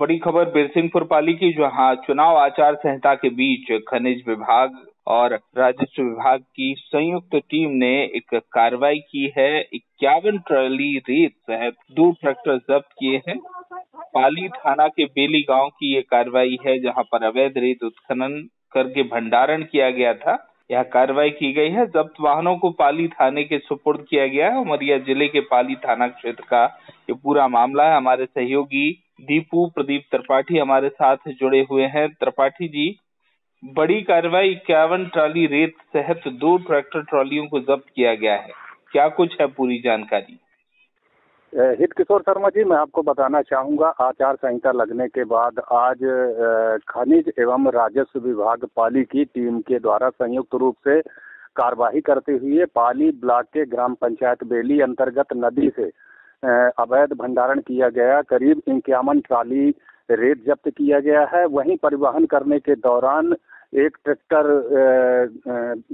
बड़ी खबर बिरसिंहपुर पाली की, जहां चुनाव आचार संहिता के बीच खनिज विभाग और राजस्व विभाग की संयुक्त टीम ने एक कार्रवाई की है। 51 ट्रॉली रेत सहित 2 ट्रैक्टर जब्त किए हैं। पाली थाना के बेली गांव की ये कार्रवाई है, जहां पर अवैध रेत उत्खनन करके भंडारण किया गया था। यह कार्रवाई की गई है। जब्त वाहनों को पाली थाने के सुपुर्द किया गया है। उमरिया जिले के पाली थाना क्षेत्र का ये पूरा मामला है। हमारे सहयोगी दीपू प्रदीप त्रिपाठी हमारे साथ जुड़े हुए हैं। त्रिपाठी जी, बड़ी कार्रवाई, 51 ट्रॉली रेत सहित 2 ट्रैक्टर ट्रॉलियों को जब्त किया गया है। क्या कुछ है पूरी जानकारी? हित किशोर शर्मा जी, मैं आपको बताना चाहूंगा, आचार संहिता लगने के बाद आज खनिज एवं राजस्व विभाग पाली की टीम के द्वारा संयुक्त रूप से कार्यवाही करते हुए पाली ब्लॉक के ग्राम पंचायत बेली अंतर्गत नदी से अवैध भंडारण किया गया करीब 51 ट्राली रेत जब्त किया गया है। वहीं परिवहन करने के दौरान एक ट्रैक्टर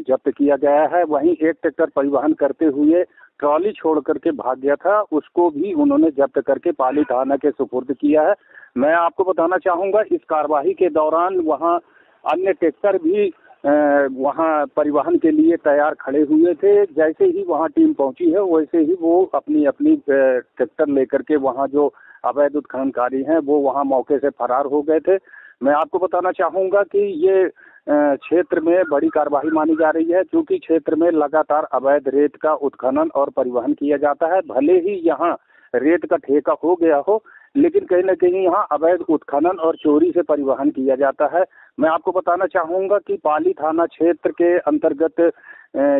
जब्त किया गया है। वहीं एक ट्रैक्टर परिवहन करते हुए ट्रॉली छोड़ करके भाग गया था, उसको भी उन्होंने जब्त करके पाली थाना के सुपुर्द किया है। मैं आपको बताना चाहूंगा, इस कार्यवाही के दौरान वहां अन्य ट्रैक्टर भी वहां परिवहन के लिए तैयार खड़े हुए थे। जैसे ही वहां टीम पहुंची है, वैसे ही वो अपनी अपनी ट्रैक्टर लेकर के वहां जो अवैध उत्खननकारी हैं वो वहां मौके से फरार हो गए थे। मैं आपको बताना चाहूंगा कि ये क्षेत्र में बड़ी कार्रवाई मानी जा रही है, क्योंकि क्षेत्र में लगातार अवैध रेत का उत्खनन और परिवहन किया जाता है। भले ही यहाँ रेत का ठेका हो गया हो, लेकिन कहीं न कहीं यहाँ अवैध उत्खनन और चोरी से परिवहन किया जाता है। मैं आपको बताना चाहूंगा कि पाली थाना क्षेत्र के अंतर्गत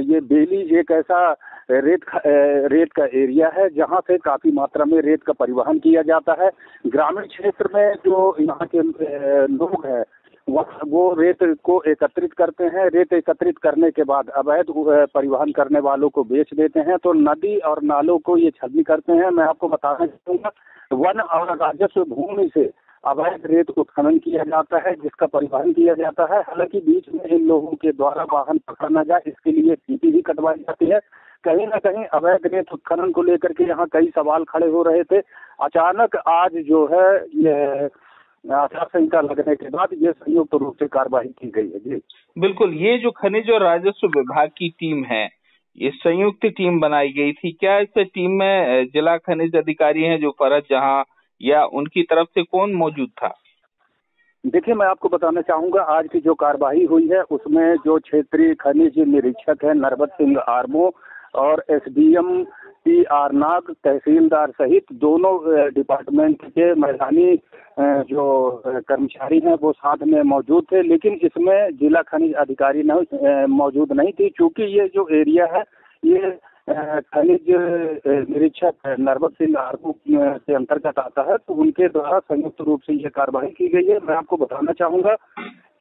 ये बेली एक ऐसा रेत का एरिया है जहां से काफी मात्रा में रेत का परिवहन किया जाता है। ग्रामीण क्षेत्र में जो यहाँ के लोग हैं वो रेत को एकत्रित करते हैं। रेत एकत्रित करने के बाद अवैध परिवहन करने वालों को बेच देते हैं, तो नदी और नालों को ये छलनी करते हैं। मैं आपको बताना चाहूंगा, वन और राजस्व भूमि से अवैध रेत उत्खनन किया जाता है, जिसका परिवहन किया जाता है। हालांकि बीच में इन लोगों के द्वारा वाहन पकड़ा न जाए, इसके लिए टीपी भी कटवाई जाती है। कहीं न कहीं अवैध रेत उत्खनन को लेकर के यहाँ कई सवाल खड़े हो रहे थे। अचानक आज जो है ये आचार संहिता लगने के बाद ये संयुक्त रूप से कार्रवाई की गई है। जी बिल्कुल, ये जो खनिज और राजस्व विभाग की टीम है, ये संयुक्त टीम बनाई गई थी। क्या इस टीम में जिला खनिज अधिकारी हैं जो फरज जहां, या उनकी तरफ से कौन मौजूद था? देखिए, मैं आपको बताना चाहूंगा, आज की जो कार्रवाई हुई है उसमें जो क्षेत्रीय खनिज निरीक्षक है नरबत सिंह आर्मो और एसडीएम PR नाग, तहसीलदार सहित दोनों डिपार्टमेंट के मैदानी जो कर्मचारी हैं वो साथ में मौजूद थे। लेकिन इसमें जिला खनिज अधिकारी मौजूद नहीं थी, क्योंकि ये जो एरिया है ये खनिज निरीक्षक नरबत सिंह आर्मू के अंतर्गत आता है, तो उनके द्वारा संयुक्त रूप से ये कार्रवाई की गई है। मैं आपको बताना चाहूंगा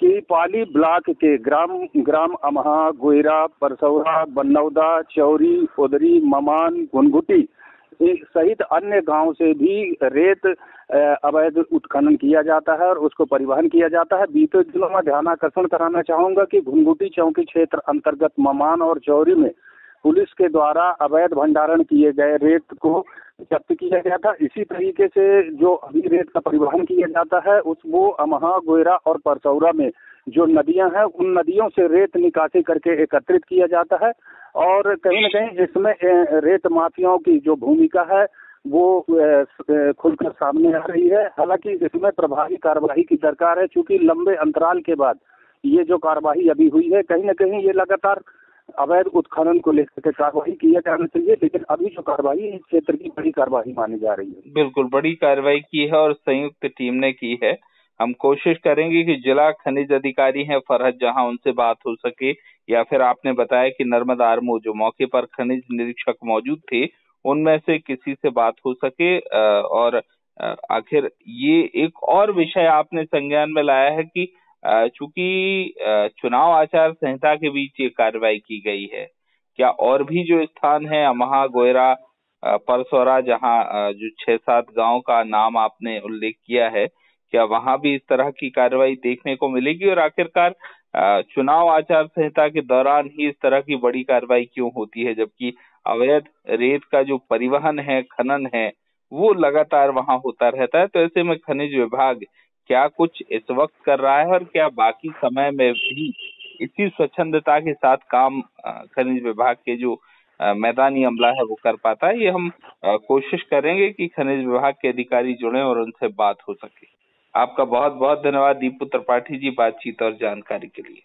कि पाली ब्लॉक के ग्राम अमहा, गोयरा, परसौरा, बनौदा, चौरी, ओदरी, ममान, घुनघुटी सहित अन्य गांव से भी रेत अवैध उत्खनन किया जाता है और उसको परिवहन किया जाता है। बीते दिनों में ध्यानाकर्षण कराना चाहूंगा कि घुनघुटी चौकी क्षेत्र अंतर्गत ममान और चौरी में पुलिस के द्वारा अवैध भंडारण किए गए रेत को जब्त किया गया था। इसी तरीके से जो अभी रेत का परिवहन किया जाता है वो अमहा, गोयरा और परसौरा में जो नदियां हैं उन नदियों से रेत निकासी करके एकत्रित किया जाता है। और कहीं न कहीं इसमें रेत माफियाओं की जो भूमिका है वो खुलकर सामने आ रही है। हालांकि इसमें प्रभावी कार्रवाई की दरकार है, क्योंकि लंबे अंतराल के बाद ये जो कार्रवाई अभी हुई है, कहीं न कहीं ये लगातार अवैध उत्खनन को लेकर के कार्रवाई किया जाना चाहिए, लेकिन अभी जो कार्रवाई है इस क्षेत्र की बड़ी कार्रवाई मानी जा रही है। बिल्कुल, बड़ी कार्रवाई की है और संयुक्त टीम ने की है। हम कोशिश करेंगे कि जिला खनिज अधिकारी हैं फरहत जहां, उनसे बात हो सके, या फिर आपने बताया कि नर्मदा आर्मू जो मौके पर खनिज निरीक्षक मौजूद थे उनमें से किसी से बात हो सके। और आखिर ये एक और विषय आपने संज्ञान में लाया है कि चूंकि चुनाव आचार संहिता के बीच ये कार्रवाई की गई है, क्या और भी जो स्थान है अमहा, गोयरा, परसौरा, जहां जो 6-7 गांव का नाम आपने उल्लेख किया है, क्या वहां भी इस तरह की कार्रवाई देखने को मिलेगी? और आखिरकार चुनाव आचार संहिता के दौरान ही इस तरह की बड़ी कार्रवाई क्यों होती है, जबकि अवैध रेत का जो परिवहन है, खनन है, वो लगातार वहां होता रहता है। तो ऐसे में खनिज विभाग क्या कुछ इस वक्त कर रहा है और क्या बाकी समय में भी इसी स्वच्छंदता के साथ काम खनिज विभाग के जो मैदानी अमला है वो कर पाता है, ये हम कोशिश करेंगे कि खनिज विभाग के अधिकारी जुड़े और उनसे बात हो सके। आपका बहुत बहुत धन्यवाद दीपू त्रिपाठी जी, बातचीत और जानकारी के लिए।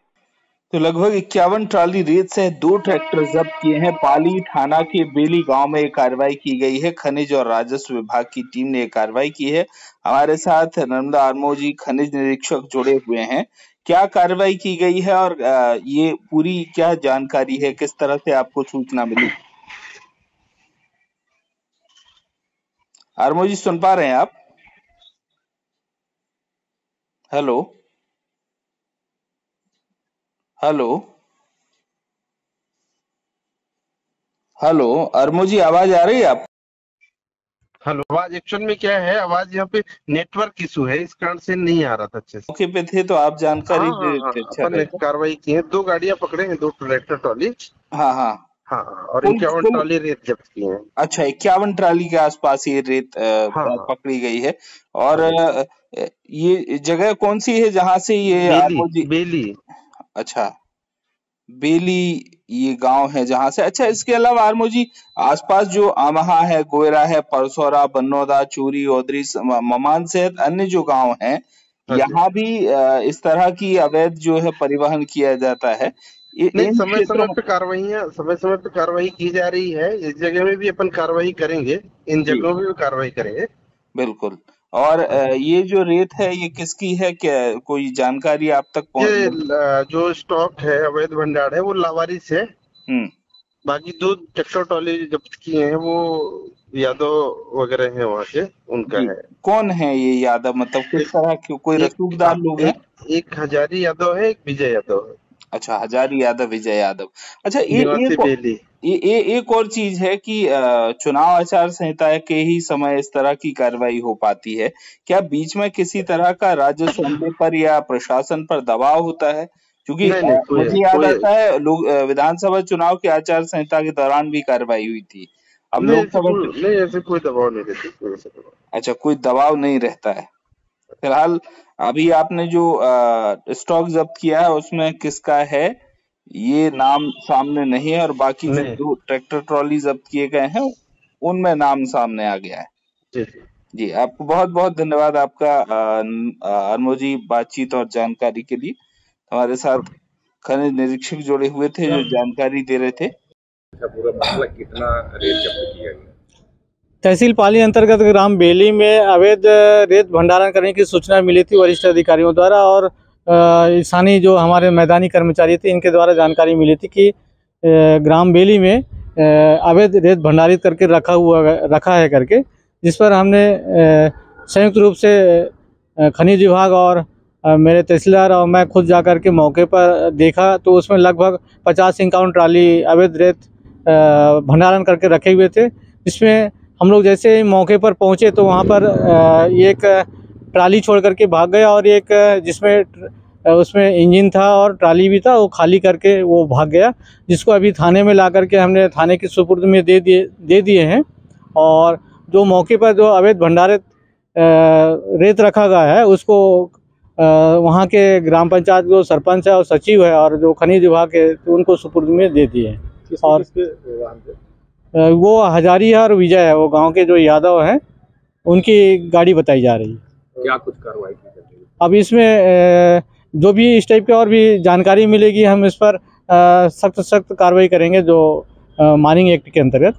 तो लगभग 51 ट्राली रेत से 2 ट्रैक्टर जब्त किए हैं। पाली थाना के बेली गांव में ये कार्रवाई की गई है। खनिज और राजस्व विभाग की टीम ने ये कार्रवाई की है। हमारे साथ नर्मदा आर्मो जी खनिज निरीक्षक जुड़े हुए हैं। क्या कार्रवाई की गई है और ये पूरी क्या जानकारी है, किस तरह से आपको सूचना मिली? आर्मो जी सुन पा रहे हैं आप? हेलो हेलो हेलो, आर्मो जी आवाज आ रही है आप? हेलो, आवाज एक्चुअल में क्या है, आवाज यहाँ पे नेटवर्क इशू है, इस कारण से नहीं आ रहा था अच्छे से। मौके पे थे तो आप जानकारी हाँ दे हाँ हाँ, देते अच्छा अपन ने रहता। कार्रवाई की है, 2 गाड़ियां पकड़े हैं, 2 ट्रैक्टर ट्रॉली। हाँ हाँ हाँ, और कुल 51 कुल ट्रॉली रेत जब्त की है। अच्छा 51 ट्राली के आसपास ये रेत हाँ हाँ पकड़ी गई है। और हाँ जी। ये जगह कौन सी है जहां से ये बेली आर्मो जी? बेली। अच्छा, बेली ये गांव है जहां से। अच्छा, इसके अलावा आर्मो जी आसपास जो आमहा है, गोयरा है, परसौरा, बन्नौदा, चूरी, ओदरी, ममान सहित अन्य जो गांव हैं, हाँ जी। यहाँ भी इस तरह की अवैध जो है परिवहन किया जाता है। नहीं, इन समय क्षेत्रों समय में पे कार्रवाइयाँ समय समय पे कार्रवाई की जा रही है। इस जगह में भी अपन कार्रवाई करेंगे, इन जी जगहों में भी कार्रवाई करेंगे। बिल्कुल। और हाँ जी। ये जो रेत है ये किसकी है, क्या कोई जानकारी आप तक ये पहुंच? जो स्टॉक है, अवैध भंडार है, वो लावारिस है। हम्म। बाकी 2 ट्रैक्टर ट्रॉली जब्त किए हैं, वो यादव वगैरह हैं वहाँ के, उनका जी, है। कौन है ये यादव, मतलब किस एक तरह के कोई एक रसूखदार हाँ, लोग हैं? एक हजारी यादव है, एक विजय यादव है, अच्छा, हजारी यादव, विजय यादव। अच्छा, निवासी बेली। एक और चीज है कि चुनाव आचार संहिता के ही समय इस तरह की कार्रवाई हो पाती है। क्या बीच में किसी तरह का राजस्व अमले पर या प्रशासन पर दबाव होता है? क्योंकि नहीं नहीं, कोई मुझे याद कोई आता है लोग विधानसभा चुनाव के आचार संहिता के दौरान भी कार्रवाई हुई थी। अब लोकसभा नहीं, ऐसे कोई दबाव नहीं रहती, कोई ऐसा दबाव। अच्छा, कोई दबाव नहीं रहता है। फिलहाल अभी आपने जो स्टॉक जब्त किया है उसमें किसका है ये नाम सामने नहीं है, और बाकी जो नहीं 2 ट्रैक्टर ट्रॉली जब्त किए गए हैं उनमें नाम सामने आ गया है। जी। जी, आपको बहुत बहुत धन्यवाद आपका अनमोल जी, बातचीत और जानकारी के लिए। हमारे साथ खनिज निरीक्षक जुड़े हुए थे जो जानकारी दे रहे थे। पूरा मामला कितना रेत जब्त किया गया? तहसील पाली अंतर्गत ग्राम बेली में अवैध रेत भंडारण करने की सूचना मिली थी वरिष्ठ अधिकारियों द्वारा, और स्थानीय जो हमारे मैदानी कर्मचारी थे इनके द्वारा जानकारी मिली थी कि ग्राम बेली में अवैध रेत भंडारित करके रखा है करके, जिस पर हमने संयुक्त रूप से खनिज विभाग और मेरे तहसीलदार और मैं खुद जाकर के मौके पर देखा, तो उसमें लगभग 50-51 ट्राली अवैध रेत भंडारण करके रखे हुए थे। जिसमें हम लोग जैसे ही मौके पर पहुंचे तो वहां पर एक ट्राली छोड़ करके भाग गया, और एक जिसमें उसमें इंजन था और ट्राली भी था, वो खाली करके वो भाग गया, जिसको अभी थाने में ला करके हमने थाने की सुपुर्द में दे दिए हैं। और जो मौके पर जो अवैध भंडारित रेत रखा गया है उसको वहाँ के ग्राम पंचायत जो सरपंच है और सचिव है और जो खनिज विभाग है तो उनको सुपुर्द में दे दिए हैं। और वो हजारी है और विजय है, वो गांव के जो यादव हैं उनकी गाड़ी बताई जा रही है। क्या कुछ कार्रवाई की जाती है? अब इसमें जो भी इस टाइप की और भी जानकारी मिलेगी हम इस पर सख्त कार्रवाई करेंगे जो माइनिंग एक्ट के अंतर्गत।